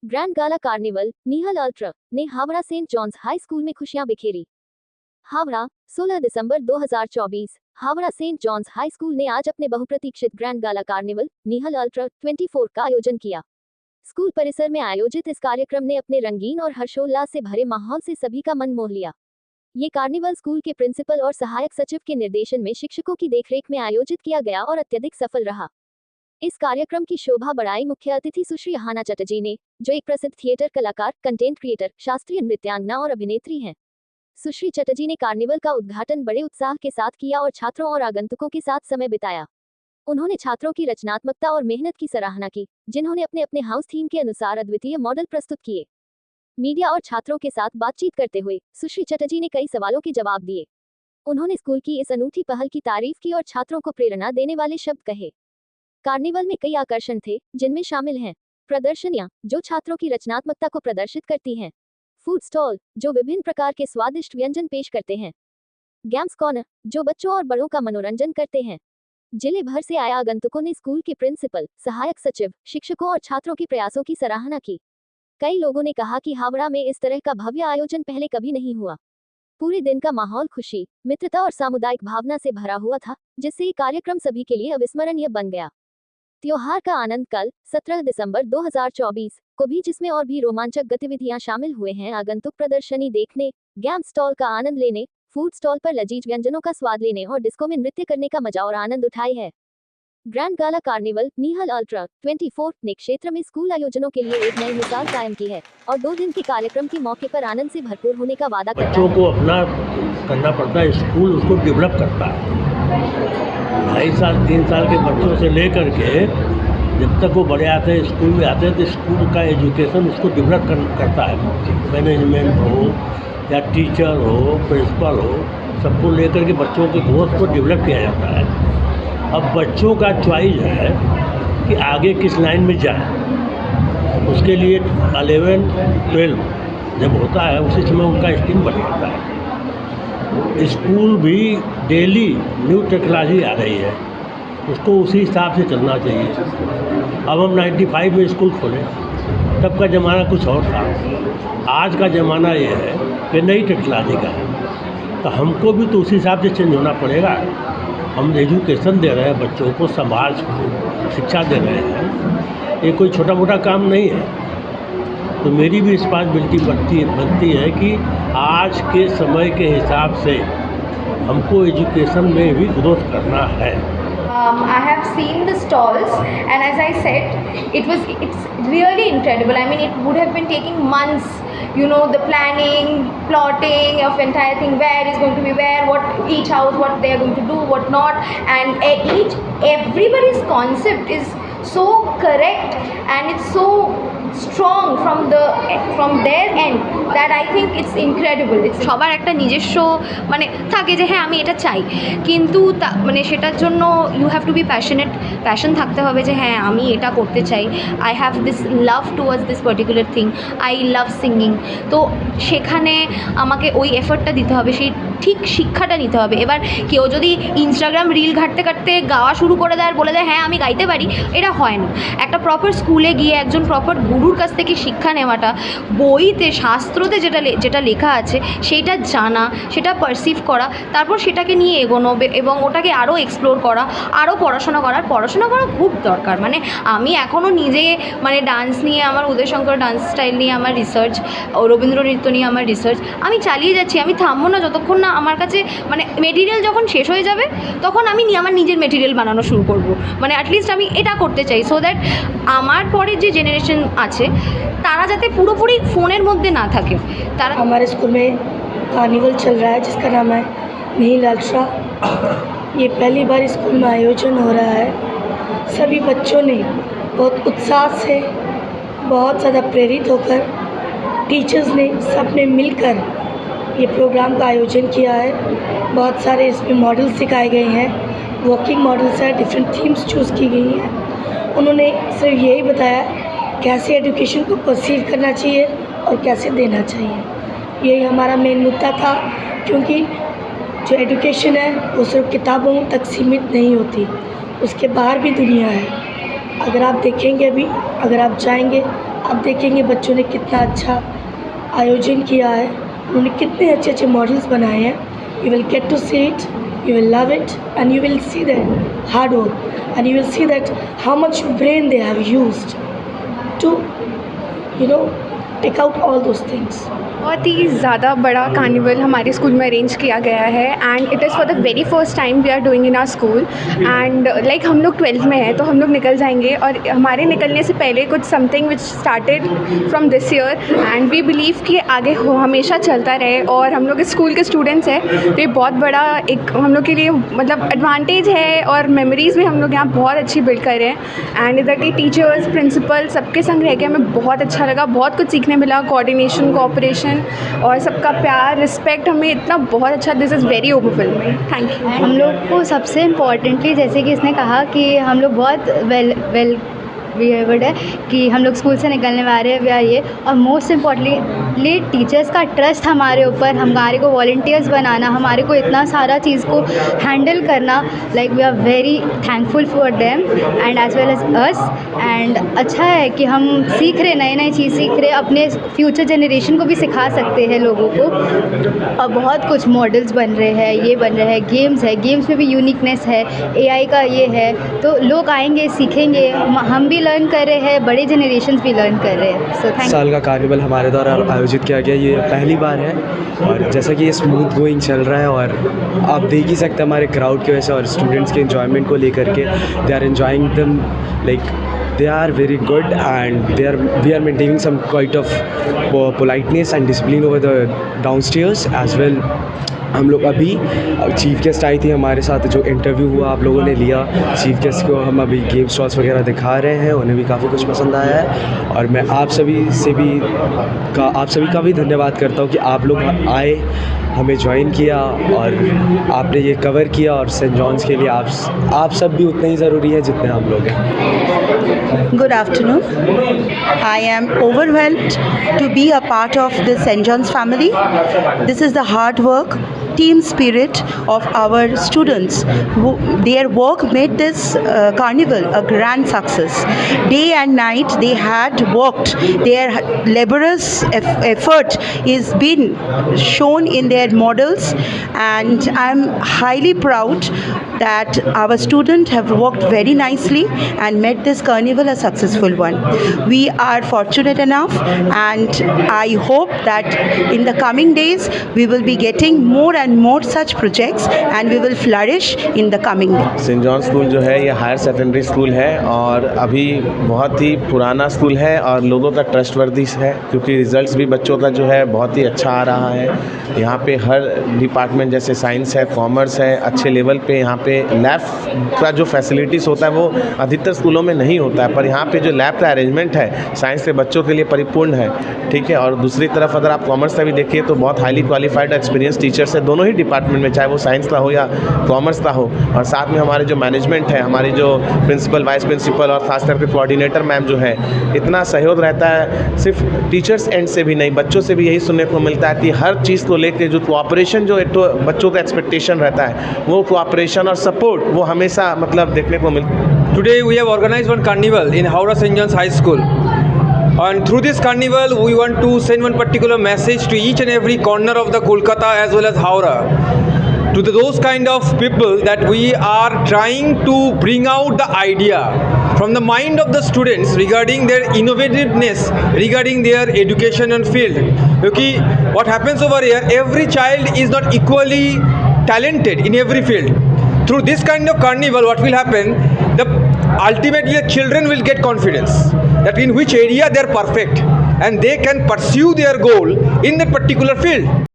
Grand gala carnival Nihal ultra ने Howrah Saint John's high school में खुशियां बिखेरी। हावड़ा 16 दिसंबर 2024। Howrah Saint John's high school ने आज अपने बहुप्रतीक्षित grand gala carnival Nihal ultra 24 का आयोजन किया। स्कूल परिसर में आयोजित इस कार्यक्रम ने अपने रंगीन और हर्षोल्लास से भरे माहौल से सभी का मन मोह लिया। ये कार्निवल स्कूल के प्रिंसिपल और सहायक सचिव के निर्देशन में शिक्षकों की देखरेख में आयोजित किया गया और अत्यधिक सफल रहा। इस कार्यक्रम की शोभा बढ़ाई मुख्य अतिथि सुश्री हाना चटर्जी ने, जो एक प्रसिद्ध थिएटर कलाकार, कंटेंट क्रिएटर, शास्त्रीय नृत्यांगना और अभिनेत्री हैं। सुश्री चटर्जी ने कार्निवल का उद्घाटन बड़े उत्साह के साथ किया और छात्रों और आगंतुकों के साथ समय बिताया। उन्होंने छात्रों की रचनात्मकता और मेहनत की सराहना की, जिन्होंने अपने अपने हाउस थीम के अनुसार अद्वितीय मॉडल प्रस्तुत किए। मीडिया और छात्रों के साथ बातचीत करते हुए सुश्री चटर्जी ने कई सवालों के जवाब दिए। उन्होंने स्कूल की इस अनूठी पहल की तारीफ की और छात्रों को प्रेरणा देने वाले शब्द कहे। कार्निवल में कई आकर्षण थे, जिनमें शामिल हैं प्रदर्शनियां, जो छात्रों की रचनात्मकता को प्रदर्शित करती हैं, फूड स्टॉल, जो विभिन्न प्रकार के स्वादिष्ट व्यंजन पेश करते हैं, गेम्स कॉर्नर, जो बच्चों और बड़ों का मनोरंजन करते हैं। जिले भर से आए आगंतुकों ने स्कूल के प्रिंसिपल, सहायक सचिव, शिक्षकों और छात्रों के प्रयासों की सराहना की। कई लोगों ने कहा कि हावड़ा में इस तरह का भव्य आयोजन पहले कभी नहीं हुआ। पूरे दिन का माहौल खुशी, मित्रता और सामुदायिक भावना से भरा हुआ था, जिससे ये कार्यक्रम सभी के लिए अविस्मरणीय बन गया। त्योहार का आनंद कल 17 दिसंबर 2024 को भी, जिसमें और भी रोमांचक गतिविधियां शामिल हुए हैं। आगंतुक प्रदर्शनी देखने, गेम स्टॉल का आनंद लेने, फूड स्टॉल पर लजीज व्यंजनों का स्वाद लेने और डिस्को में नृत्य करने का मजा और आनंद उठाए है। Grand gala carnival Nihal ultra 24 ने क्षेत्र में स्कूल आयोजनों के लिए एक नई मिसाल कायम की है और 2 दिन के कार्यक्रम के मौके पर आनंद से भरपूर होने का वादा करता है। बच्चों को अपना करना पड़ता है, स्कूल उसको डेवलप करता है। 2.5 साल 3 साल के बच्चों से लेकर के जब तक वो बड़े आते हैं, स्कूल में आते हैं, तो स्कूल का एजुकेशन उसको डेवलप करता है। मैनेजमेंट हो या टीचर हो, प्रिंसिपल हो, सबको लेकर के बच्चों के ग्रोथ को डेवलप किया जाता है। अब बच्चों का चॉइस है कि आगे किस लाइन में जाए। उसके लिए 11-12 जब होता है, उसी समय उनका स्ट्रीम बन जाता है। स्कूल भी डेली न्यू टेक्नोलॉजी आ रही है, उसको उसी हिसाब से चलना चाहिए। अब हम 95 में स्कूल खोले, तब का ज़माना कुछ और था। आज का ज़माना ये है कि नई टेक्नोलॉजी का है, तो हमको भी तो उसी हिसाब से चेंज होना पड़ेगा। हम एजुकेशन दे रहे हैं बच्चों को, समाज को शिक्षा दे रहे हैं, ये कोई छोटा मोटा काम नहीं है। तो मेरी भी रिस्पॉन्सिबिलिटी बनती है कि आज के समय के हिसाब से हमको एजुकेशन में भी ग्रोथ करना है। I have seen the stalls, and as I said, it's really incredible. I mean, it would have been taking months, the planning, plotting of entire thing, where is going to be where, what each house, what they are going to do, what not, and everybody's concept is so correct and it's so strong from their end that I think it's incredible. It's সবার একটা নিজস্ব মানে থাকে যে হ্যাঁ আমি এটা চাই, কিন্তু মানে সেটার জন্য you have to be passion থাকতে হবে যে হ্যাঁ আমি এটা করতে চাই। I have this love towards this particular thing. I love singing. তো সেখানে আমাকে ওই এফর্টটা দিতে হবে, সেই ঠিক শিক্ষাটা নিতে হবে। এবার কেউ যদি ইনস্টাগ্রাম রিল ঘাঁটতে ঘাঁটতে গাওয়া শুরু করে দেয় আর বলে দেয় হ্যাঁ আমি গাইতে পারি, এটা হয় না। একটা প্রপার স্কুলে গিয়ে একজন প্রপার গুরুর কাছ থেকে শিক্ষা নেওয়াটা, বইতে শাস্ত্রতে যেটা লেখা আছে সেইটা জানা, সেটা পারসিভ করা, তারপর সেটাকে নিয়ে এগোনো এবং ওটাকে আরও এক্সপ্লোর করা, আরও পড়াশোনা করা খুব দরকার। মানে আমি এখনও নিজে মানে ডান্স নিয়ে, আমার উদয়শঙ্কর ডান্স স্টাইল নিয়ে আমার রিসার্চ, রবীন্দ্র নৃত্য নিয়ে আমার রিসার্চ আমি চালিয়ে যাচ্ছি। আমি থামবো না যতক্ষণ না আমার কাছে মানে মেটেরিয়াল যখন শেষ হয়ে যাবে তখন আমি আমার নিজের মেটেরিয়াল বানানো শুরু করব। মানে অ্যাটলিস্ট আমি এটা করতে চাই, সো দ্যাট আমার পরের যে জেনারেশন আছে তারা যাতে পুরোপুরি फ़ोনের মধ্যে ना থাকে। তারা हमारे स्कूल में कार्निवल चल रहा है जिसका नाम है नील अल्ट्रा। ये पहली बार स्कूल में आयोजन हो रहा है। सभी बच्चों ने बहुत उत्साह से, बहुत ज़्यादा प्रेरित होकर, टीचर्स ने सबने मिलकर ये प्रोग्राम का आयोजन किया है। बहुत सारे इसमें मॉडल सिखाए गए हैं, वॉकिंग मॉडल्स हैं, डिफरेंट थीम्स चूज़ की गई हैं। उन्होंने सिर्फ यही बताया कैसे एजुकेशन को परसीव करना चाहिए और कैसे देना चाहिए। यही हमारा मेन मुद्दा था, क्योंकि जो एजुकेशन है वो सिर्फ किताबों तक सीमित नहीं होती, उसके बाहर भी दुनिया है। अगर आप देखेंगे, अभी अगर आप जाएंगे आप देखेंगे बच्चों ने कितना अच्छा आयोजन किया है, उन्होंने कितने अच्छे अच्छे मॉडल्स बनाए हैं। You will get to see it, you will love it, and you will see their hard work, and you will see that how much brain they have used to take out all those things. बहुत ही ज़्यादा बड़ा carnival हमारे school में arrange किया गया है and it is for the very first time we are doing in our school and like हम लोग 12th में हैं तो हम लोग निकल जाएंगे और हमारे निकलने से पहले कुछ something which started from this year and we believe कि आगे हमेशा चलता रहे और हम लोग स्कूल के स्टूडेंट्स हैं तो ये बहुत बड़ा एक हम लोग के लिए मतलब एडवांटेज है और मेमोरीज़ भी हम लोग यहाँ बहुत अच्छी बिल्ड कर रहे हैं एंड इधर के टीचर्स प्रिंसिपल सबके संग रह के हमें बहुत अच्छा लगा, बहुत कुछ सीखने मिला, कोऑर्डिनेशन कोऑपरेशन और सबका प्यार रिस्पेक्ट हमें इतना बहुत अच्छा, this is very overwhelming. Thank you. हम लोग को सबसे इम्पॉर्टेंटली जैसे कि इसने कहा कि हम लोग बहुत वेल बिहेव्ड है कि हम लोग स्कूल से निकलने वाले हैं या ये, और मोस्ट इम्पॉर्टेंटली टीचर्स का ट्रस्ट हमारे ऊपर, हमारे को वॉलंटियर्स बनाना, हमारे को इतना सारा चीज़ को हैंडल करना, like we are very thankful for them and as well as us. And अच्छा है कि हम सीख रहे, नई नई चीज़ सीख रहे, अपने फ्यूचर जनरेशन को भी सिखा सकते हैं लोगों को, और बहुत कुछ मॉडल्स बन रहे हैं, ये बन रहे हैं, गेम्स है, गेम्स में भी यूनिकनेस है, AI का ये है, तो लोग आएंगे सीखेंगे, हम भी लर्न कर रहे हैं, बड़े जनरेशंस भी लर्न कर रहे हैं। सो थैंक साल का कार्निवल हमारे द्वारा आयोजित किया गया, ये पहली बार है और जैसा कि ये स्मूथ गोइंग चल रहा है और आप देख ही सकते हैं हमारे क्राउड की वजह से और स्टूडेंट्स के एंजॉयमेंट को लेकर के, they are enjoying them like they are very good and we are maintaining some quite of politeness and discipline over the downstairs as well. हम लोग अभी चीफ गेस्ट आई थी हमारे साथ, जो इंटरव्यू हुआ आप लोगों ने लिया, चीफ गेस्ट को हम अभी गेम स्टॉल्स वगैरह दिखा रहे हैं, उन्हें भी काफ़ी कुछ पसंद आया है और मैं आप सभी का भी धन्यवाद करता हूँ कि आप लोग आए, हमें ज्वाइन किया और आपने ये कवर किया और सेंट जॉन्स के लिए आप सब भी उतने ही ज़रूरी हैं जितने हम लोग हैं। Good afternoon. I am overwhelmed to be a part of the St. John's family. This is the hard work, team spirit of our students. Their work made this carnival a grand success. Day and night they had worked. Their laborious effort is been shown in their models, and I'm highly proud that our students have worked very nicely and made this carnival a successful one. We are fortunate enough, and I hope that in the coming days we will be getting more and more such projects and we will flourish in the coming days. Saint John school जो है ये higher secondary school है और अभी बहुत ही पुराना school है और लोगों का ट्रस्टवर्दी है क्योंकि रिजल्ट्स भी बच्चों का जो है बहुत ही अच्छा आ रहा है। यहाँ पे हर डिपार्टमेंट जैसे साइंस है, कॉमर्स है, अच्छे लेवल पे यहाँ पे लैब का जो फैसिलिटीज़ होता है वो अधिकतर स्कूलों में नहीं होता है, पर यहाँ पे जो लैब का अरेंजमेंट है साइंस के बच्चों के लिए परिपूर्ण है। ठीक है, और दूसरी तरफ अगर आप कॉमर्स का भी देखिए तो बहुत हाईली क्वालिफाइड एक्सपीरियंस टीचर्स है दोनों ही डिपार्टमेंट में, चाहे वो साइंस का हो या कॉमर्स का हो। और साथ में हमारे जो मैनेजमेंट है, हमारी जो प्रिंसिपल, वाइस प्रिंसिपल और ख़ास करके कोऑर्डिनेटर मैम जो है, इतना सहयोग रहता है, सिर्फ टीचर्स एंड से भी नहीं बच्चों से भी यही सुनने को मिलता है कि हर चीज़ को लेकर जो कोऑपरेशन जो एक तो बच्चों का एक्सपेक्टेशन रहता है वो कोऑपरेशन और सपोर्ट वो हमेशा मतलब देखने को मिलता है। Today we have organized one carnival in Howrah St. John's High School. And through this carnival, we want to send one particular message to each and every corner of the Kolkata as well as Howrah, to those kind of people that we are trying to bring out the idea from the mind of the students regarding their innovativeness, regarding their education and field. Because what happens over here, every child is not equally talented in every field. Through this kind of carnival, what will happen? Ultimately, the children will get confidence that in which area they are perfect and they can pursue their goal in that particular field.